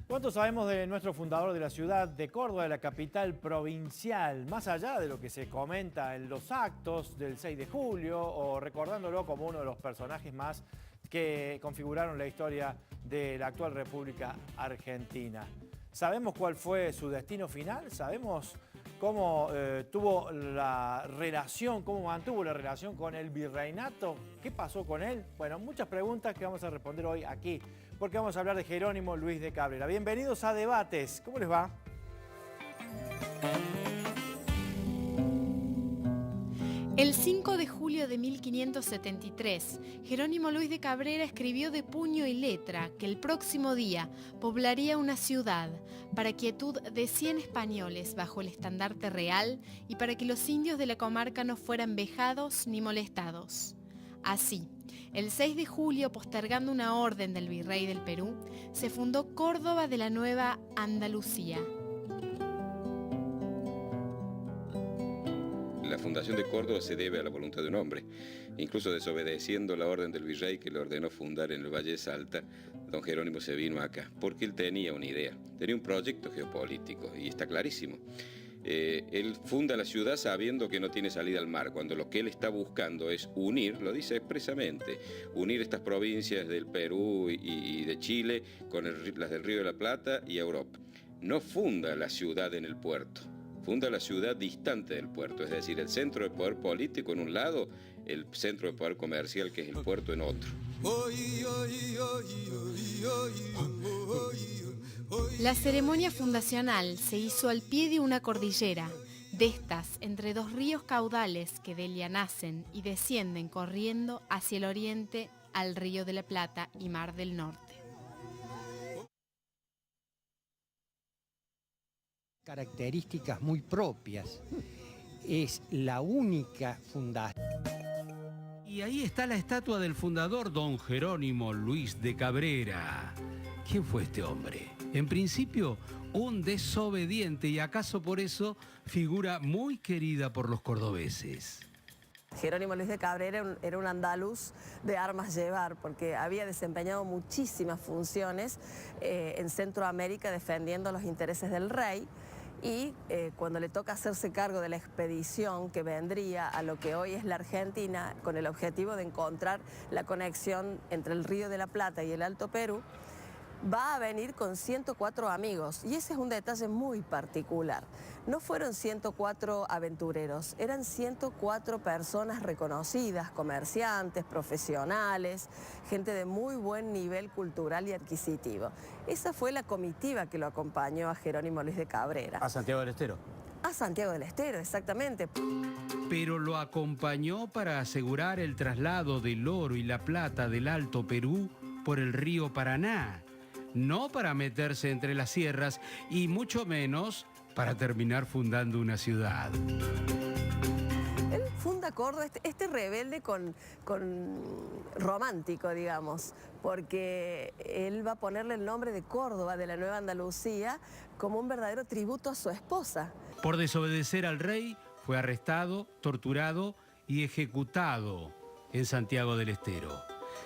¿Cuánto sabemos de nuestro fundador de la ciudad de Córdoba, de la capital provincial? Más allá de lo que se comenta en los actos del 6 de julio o recordándolo como uno de los personajes más que configuraron la historia de la actual República Argentina. ¿Sabemos cuál fue su destino final? ¿Sabemos cómo tuvo la relación, cómo mantuvo la relación con el virreinato? ¿Qué pasó con él? Bueno, muchas preguntas que vamos a responder hoy aquí, porque vamos a hablar de Jerónimo Luis de Cabrera. Bienvenidos a Debates. ¿Cómo les va? El 5 de julio de 1573, Jerónimo Luis de Cabrera escribió de puño y letra que el próximo día poblaría una ciudad para quietud de 100 españoles bajo el estandarte real y para que los indios de la comarca no fueran vejados ni molestados. Así, el 6 de julio, postergando una orden del virrey del Perú, se fundó Córdoba de la Nueva Andalucía. La fundación de Córdoba se debe a la voluntad de un hombre, incluso desobedeciendo la orden del virrey que le ordenó fundar en el Valle de Salta. Don Jerónimo se vino acá, porque él tenía una idea, tenía un proyecto geopolítico, y está clarísimo. Él funda la ciudad sabiendo que no tiene salida al mar, cuando lo que él está buscando es unir, lo dice expresamente, unir estas provincias del Perú y de Chile con las del Río de la Plata y Europa. No funda la ciudad en el puerto. Funda la ciudad distante del puerto, es decir, el centro de poder político en un lado, el centro de poder comercial, que es el puerto, en otro. La ceremonia fundacional se hizo al pie de una cordillera, de estas entre dos ríos caudales que de ella nacen y descienden corriendo hacia el oriente al Río de la Plata y Mar del Norte. Características muy propias. Es la única fundación. Y ahí está la estatua del fundador, don Jerónimo Luis de Cabrera. ¿Quién fue este hombre? En principio, un desobediente, y acaso por eso figura muy querida por los cordobeses. Jerónimo Luis de Cabrera era un andaluz de armas llevar, porque había desempeñado muchísimas funciones en Centroamérica defendiendo los intereses del rey. Y cuando le toca hacerse cargo de la expedición que vendría a lo que hoy es la Argentina, con el objetivo de encontrar la conexión entre el Río de la Plata y el Alto Perú, va a venir con 104 amigos, y ese es un detalle muy particular. No fueron 104 aventureros, eran 104 personas reconocidas, comerciantes, profesionales, gente de muy buen nivel cultural y adquisitivo. Esa fue la comitiva que lo acompañó a Jerónimo Luis de Cabrera. ¿A Santiago del Estero? A Santiago del Estero, exactamente. Pero lo acompañó para asegurar el traslado del oro y la plata del Alto Perú por el río Paraná. No para meterse entre las sierras y mucho menos para terminar fundando una ciudad. Él funda Córdoba, este rebelde con romántico, digamos, porque él va a ponerle el nombre de Córdoba, de la Nueva Andalucía, como un verdadero tributo a su esposa. Por desobedecer al rey, fue arrestado, torturado y ejecutado en Santiago del Estero.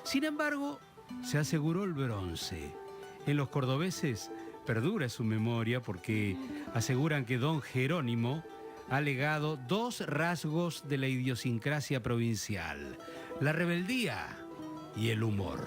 Sin embargo, se aseguró el bronce. En los cordobeses perdura su memoria porque aseguran que don Jerónimo ha legado dos rasgos de la idiosincrasia provincial: la rebeldía y el humor.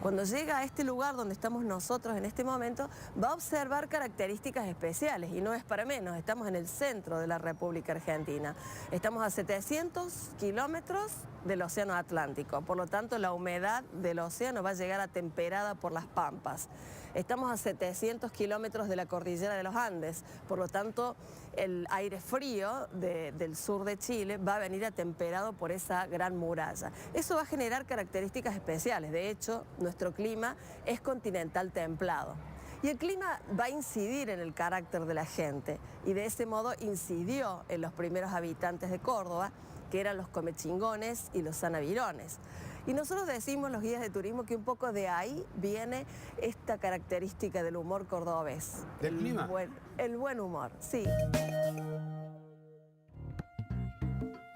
Cuando llega a este lugar donde estamos nosotros en este momento, va a observar características especiales, y no es para menos. Estamos en el centro de la República Argentina. Estamos a 700 kilómetros del Océano Atlántico, por lo tanto la humedad del océano va a llegar atemperada por las pampas. Estamos a 700 kilómetros de la cordillera de los Andes, por lo tanto el aire frío del sur de Chile va a venir atemperado por esa gran muralla. Eso va a generar características especiales. De hecho, nuestro clima es continental templado. Y el clima va a incidir en el carácter de la gente, y de ese modo incidió en los primeros habitantes de Córdoba, que eran los comechingones y los sanavirones. Y nosotros decimos, los guías de turismo, que un poco de ahí viene esta característica del humor cordobés. ¿Del clima? El buen humor, sí.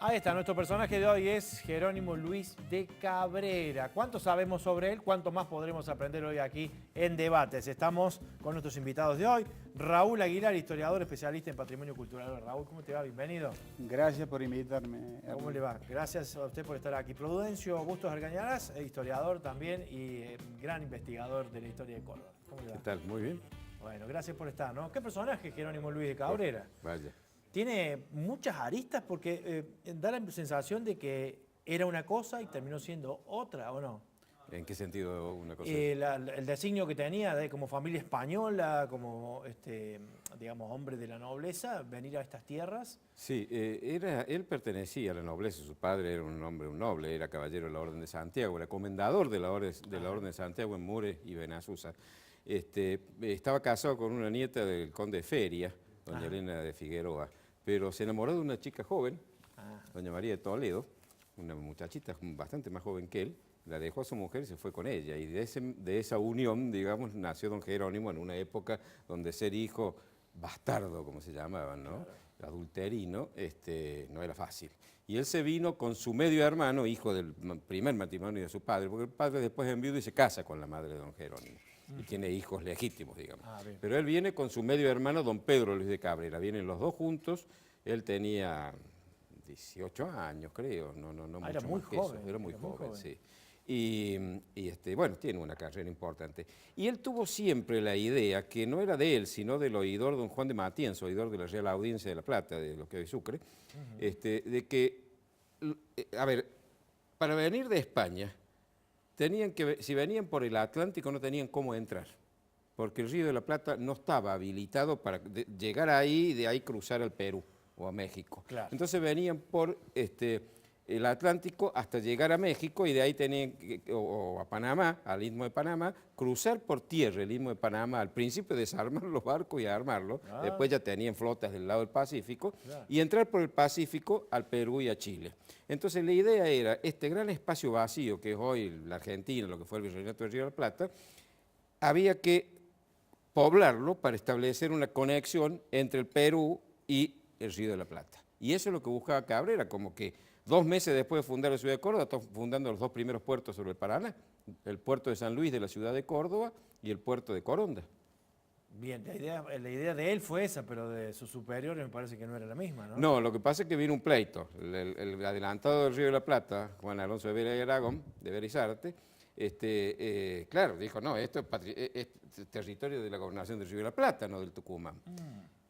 Ahí está, nuestro personaje de hoy es Jerónimo Luis de Cabrera. ¿Cuánto sabemos sobre él? ¿Cuánto más podremos aprender hoy aquí en Debates? Estamos con nuestros invitados de hoy. Raúl Aguilar, historiador especialista en patrimonio cultural. Raúl, ¿cómo te va? Bienvenido. Gracias por invitarme. ¿Cómo le va? Gracias a usted por estar aquí. Prudencio Bustos Argañarás, historiador también y gran investigador de la historia de Córdoba. ¿Cómo le va? ¿Qué tal? Muy bien. Bueno, gracias por estar, ¿no? ¿Qué personaje Jerónimo Luis de Cabrera? Vaya. Tiene muchas aristas porque da la sensación de que era una cosa y terminó siendo otra, ¿o no? ¿En qué sentido una cosa? El designio que tenía de como familia española, como digamos hombre de la nobleza, venir a estas tierras. Sí, él pertenecía a la nobleza, su padre era un hombre, un noble, era caballero de la Orden de Santiago, era comendador de la Orden de Santiago en Mures y Benazúzar. Estaba casado con una nieta del conde de Feria, doña Elena de Figueroa, pero se enamoró de una chica joven, doña María de Toledo, una muchachita bastante más joven que él, la dejó a su mujer y se fue con ella. Y de esa unión, digamos, nació don Jerónimo en una época donde ser hijo bastardo, como se llamaban, ¿no? Adulterino, no era fácil. Y él se vino con su medio hermano, hijo del primer matrimonio de su padre, porque el padre después enviuda y se casa con la madre de don Jerónimo. Y tiene hijos legítimos, digamos. Pero él viene con su medio hermano, don Pedro Luis de Cabrera. Vienen los dos juntos. Él tenía 18 años, creo. No mucho era muy más que joven. eso. Era muy joven, sí. Y bueno, tiene una carrera importante. Y él tuvo siempre la idea, que no era de él, sino del oidor don Juan de Matienzo, oidor de la Real Audiencia de La Plata, de lo que hoy es Sucre, de que, a ver, para venir de España, si venían por el Atlántico no tenían cómo entrar, porque el Río de la Plata no estaba habilitado para llegar ahí y de ahí cruzar al Perú o a México. Claro. Entonces venían por el Atlántico hasta llegar a México y de ahí tenían o a Panamá, al Istmo de Panamá, cruzar por tierra el Istmo de Panamá, al principio desarmar los barcos y armarlos, después ya tenían flotas del lado del Pacífico, y entrar por el Pacífico al Perú y a Chile. Entonces la idea era, este gran espacio vacío que es hoy la Argentina, lo que fue el Virreinato del Río de la Plata, había que poblarlo para establecer una conexión entre el Perú y el Río de la Plata. Y eso es lo que buscaba Cabrera, como que 2 meses después de fundar la ciudad de Córdoba, está fundando los 2 primeros puertos sobre el Paraná, el puerto de San Luis de la ciudad de Córdoba y el puerto de Coronda. Bien, la idea de él fue esa, pero de sus superiores me parece que no era la misma, ¿no? No, lo que pasa es que vino un pleito. El adelantado del Río de la Plata, Juan Alonso de Vera y Aragón, de Berizarte, claro, dijo, no, esto es territorio de la gobernación del Río de la Plata, no del Tucumán.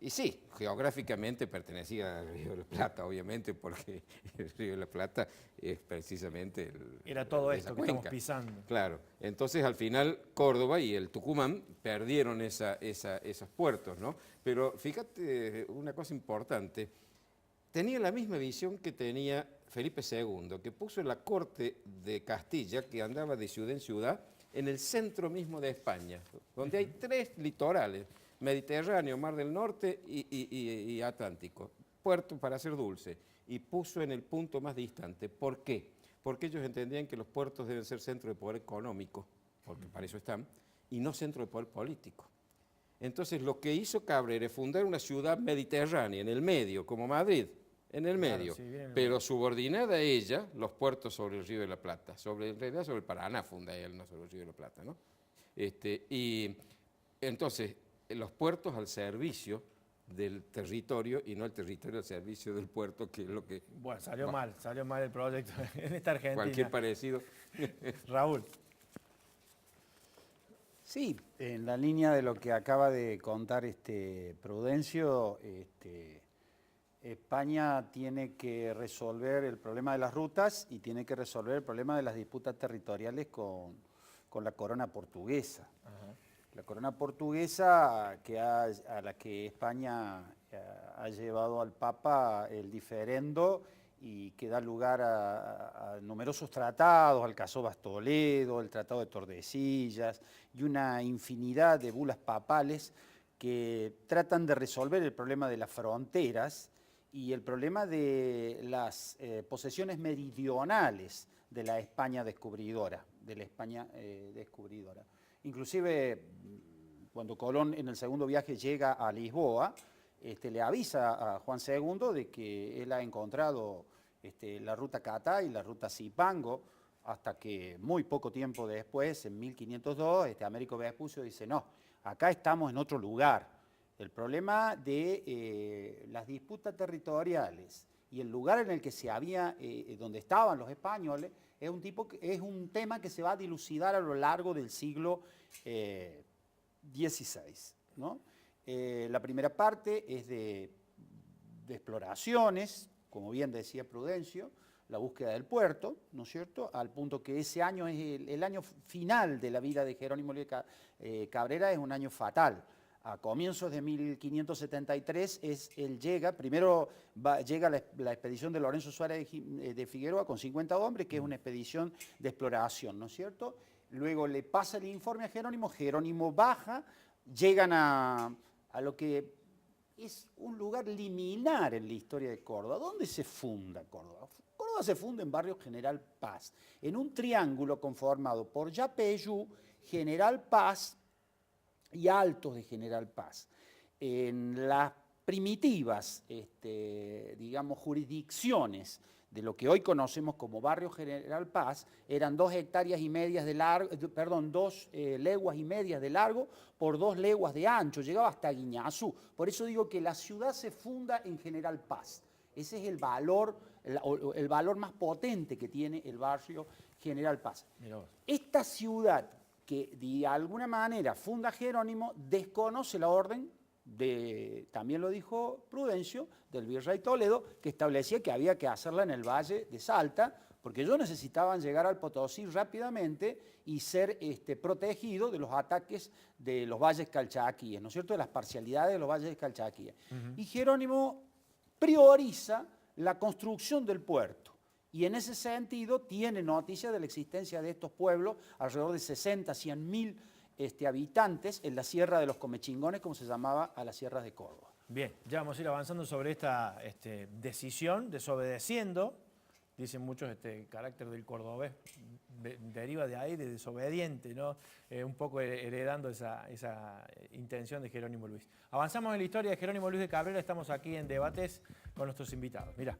Y sí, geográficamente pertenecía al Río de la Plata, obviamente, porque el Río de la Plata es precisamente era todo esto que cuenca. estamos pisando. Claro, entonces al final Córdoba y el Tucumán perdieron esos puertos, ¿no? Pero fíjate una cosa importante, tenía la misma visión que tenía Felipe II, que puso la corte de Castilla, que andaba de ciudad en ciudad, en el centro mismo de España, donde hay 3 litorales, Mediterráneo, Mar del Norte y Atlántico, puerto para hacer dulce, y puso en el punto más distante. ¿Por qué? Porque ellos entendían que los puertos deben ser centro de poder económico, porque para eso están, y no centro de poder político. Entonces lo que hizo Cabrera es fundar una ciudad mediterránea, en el medio, como Madrid, en el medio, sí, pero subordinada a ella los puertos sobre el Río de la Plata, en realidad sobre el Paraná funda él, no sobre el Río de la Plata, ¿no? Y entonces los puertos al servicio del territorio y no el territorio al servicio del puerto, que es lo que... Bueno, salió mal el proyecto en esta Argentina. Cualquier parecido. Raúl. Sí, en la línea de lo que acaba de contar Prudencio, España tiene que resolver el problema de las rutas y tiene que resolver el problema de las disputas territoriales con la corona portuguesa. La corona portuguesa a la que España ha llevado al Papa el diferendo y que da lugar a numerosos tratados, al Caso Toledo, el Tratado de Tordesillas y una infinidad de bulas papales que tratan de resolver el problema de las fronteras y el problema de las posesiones meridionales de la España descubridora, Inclusive, cuando Colón en el segundo viaje llega a Lisboa, le avisa a Juan II de que él ha encontrado la ruta Catá y la ruta Zipango, hasta que muy poco tiempo después, en 1502, Américo Vespucio dice, no, acá estamos en otro lugar. El problema de las disputas territoriales y el lugar en el que donde estaban los españoles, es un tema que se va a dilucidar a lo largo del siglo XVI, ¿no? La primera parte es de exploraciones, como bien decía Prudencio, la búsqueda del puerto, ¿no es cierto? Al punto que ese año es el año final de la vida de Jerónimo Luis de Cabrera, es un año fatal. A comienzos de 1573 él llega, primero llega la expedición de Lorenzo Suárez de Figueroa con 50 hombres, que es una expedición de exploración, ¿no es cierto? Luego le pasa el informe a Jerónimo, Jerónimo baja, llegan a lo que es un lugar liminar en la historia de Córdoba. ¿Dónde se funda Córdoba? Córdoba se funda en barrio General Paz, en un triángulo conformado por Yapeyú, General Paz y Altos de General Paz. En las primitivas, digamos, jurisdicciones de lo que hoy conocemos como barrio General Paz, eran 2 hectáreas y medias de largo, perdón, 2 leguas y medias de largo por 2 leguas de ancho, llegaba hasta Guiñazú. Por eso digo que la ciudad se funda en General Paz. Ese es el valor más potente que tiene el barrio General Paz. Esta ciudad que de alguna manera funda Jerónimo desconoce la orden también lo dijo Prudencio, del virrey Toledo, que establecía que había que hacerla en el valle de Salta, porque ellos necesitaban llegar al Potosí rápidamente y ser protegidos de los ataques de los valles calchaquíes, ¿no es cierto?, de las parcialidades de los valles calchaquíes. Y Jerónimo prioriza la construcción del puerto. Y en ese sentido tiene noticia de la existencia de estos pueblos, alrededor de 60, 100 mil habitantes en la Sierra de los Comechingones, como se llamaba a las sierras de Córdoba. Bien, ya vamos a ir avanzando sobre esta decisión, desobedeciendo. Dicen muchos carácter del cordobés deriva de ahí, de desobediente, ¿no? Un poco heredando esa intención de Jerónimo Luis. Avanzamos en la historia de Jerónimo Luis de Cabrera, estamos aquí en Debates con nuestros invitados. Mirá.